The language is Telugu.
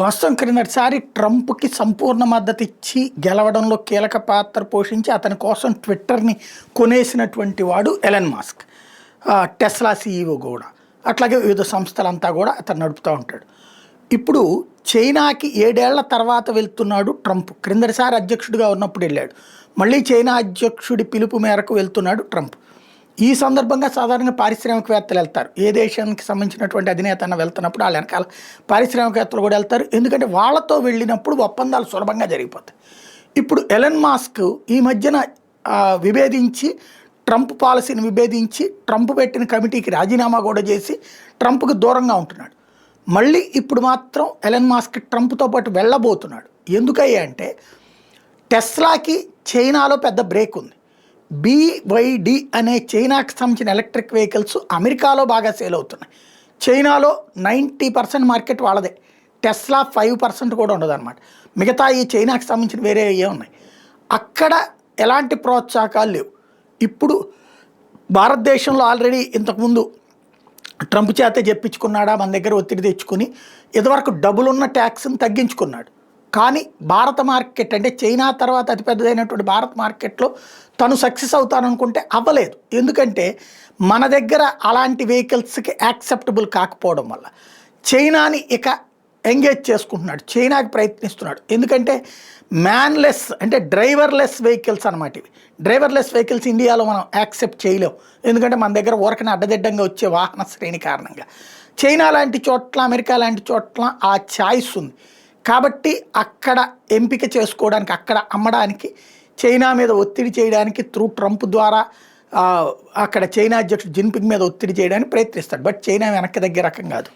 వాస్తవం క్రిందటిసారి ట్రంప్కి సంపూర్ణ మద్దతు ఇచ్చి గెలవడంలో కీలక పాత్ర పోషించి అతని కోసం ట్విట్టర్ని కొనేసినటువంటి వాడు ఎలన్ మాస్క్. టెస్లా సీఈఓ కూడా, అట్లాగే వివిధ సంస్థలంతా కూడా అతను నడుపుతూ ఉంటాడు. ఇప్పుడు చైనాకి 7 ఏళ్ల తర్వాత వెళ్తున్నాడు ట్రంప్. క్రిందటిసారి అధ్యక్షుడిగా ఉన్నప్పుడు వెళ్ళాడు, మళ్ళీ చైనా అధ్యక్షుడి పిలుపు మేరకు వెళ్తున్నాడు ట్రంప్. ఈ సందర్భంగా సాధారణంగా పారిశ్రామికవేత్తలు వెళ్తారు. ఏ దేశానికి సంబంధించినటువంటి అధినేత వెళ్తున్నప్పుడు వాళ్ళ వెనకాల పారిశ్రామికవేత్తలు కూడా వెళ్తారు, ఎందుకంటే వాళ్ళతో వెళ్ళినప్పుడు ఒప్పందాలు సులభంగా జరిగిపోతాయి. ఇప్పుడు ఎలన్ మాస్క్ ఈ మధ్యన విభేదించి ట్రంప్ పాలసీని విభేదించి ట్రంప్ పెట్టిన కమిటీకి రాజీనామా కూడా చేసి ట్రంప్కి దూరంగా ఉంటున్నాడు. మళ్ళీ ఇప్పుడు మాత్రం ఎలన్ మాస్క్ ట్రంప్తో పాటు వెళ్ళబోతున్నాడు. ఎందుకయ్యా అంటే టెస్లాకి చైనాలో పెద్ద బ్రేక్ ఉంది. BYD అనే చైనాకి సంబంధించిన ఎలక్ట్రిక్ వెహికల్స్ అమెరికాలో బాగా సేల్ అవుతున్నాయి. చైనాలో 90% మార్కెట్ వాళ్ళదే, టెస్లా 5% కూడా ఉండదు అనమాట. మిగతా ఈ చైనాకి సంబంధించిన వేరే ఉన్నాయి. అక్కడ ఎలాంటి ప్రోత్సాహకాలు లేవు. ఇప్పుడు భారతదేశంలో ఆల్రెడీ ఇంతకుముందు ట్రంప్ చేతే చెప్పించుకున్నాడా, మన దగ్గర ఒత్తిడి తెచ్చుకుని ఇదివరకు డబ్బులున్న ట్యాక్స్ని తగ్గించుకున్నాడు. కానీ భారత మార్కెట్ అంటే చైనా తర్వాత అతిపెద్దదైనటువంటి భారత మార్కెట్లో తను సక్సెస్ అవుతాననుకుంటే అవ్వలేదు. ఎందుకంటే మన దగ్గర అలాంటి వెహికల్స్కి యాక్సెప్టబుల్ కాకపోవడం వల్ల చైనాని ఇక ఎంగేజ్ చేసుకుంటున్నాడు, చైనాకి ప్రయత్నిస్తున్నాడు. ఎందుకంటే మ్యాన్లెస్ అంటే డ్రైవర్లెస్ వెహికల్స్ అనమాట ఇవి. డ్రైవర్లెస్ వెహికల్స్ ఇండియాలో మనం యాక్సెప్ట్ చేయలేం, ఎందుకంటే మన దగ్గర ఊరకనే అడ్డదిడ్డంగా వచ్చే వాహన శ్రేణి కారణంగా. చైనా లాంటి చోట్ల, అమెరికా లాంటి చోట్ల ఆ ఛాయిస్ ఉంది. కాబట్టి అక్కడ ఎంపిక చేసుకోవడానికి, అక్కడ అమ్మడానికి, చైనా మీద ఒత్తిడి చేయడానికి త్రూ ట్రంప్ ద్వారా అక్కడ చైనా అధ్యక్షుడు జిన్పింగ్ మీద ఒత్తిడి చేయడానికి ప్రయత్నిస్తాడు. బట్ చైనా వెనక్కి దగ్గర రకం కాదు.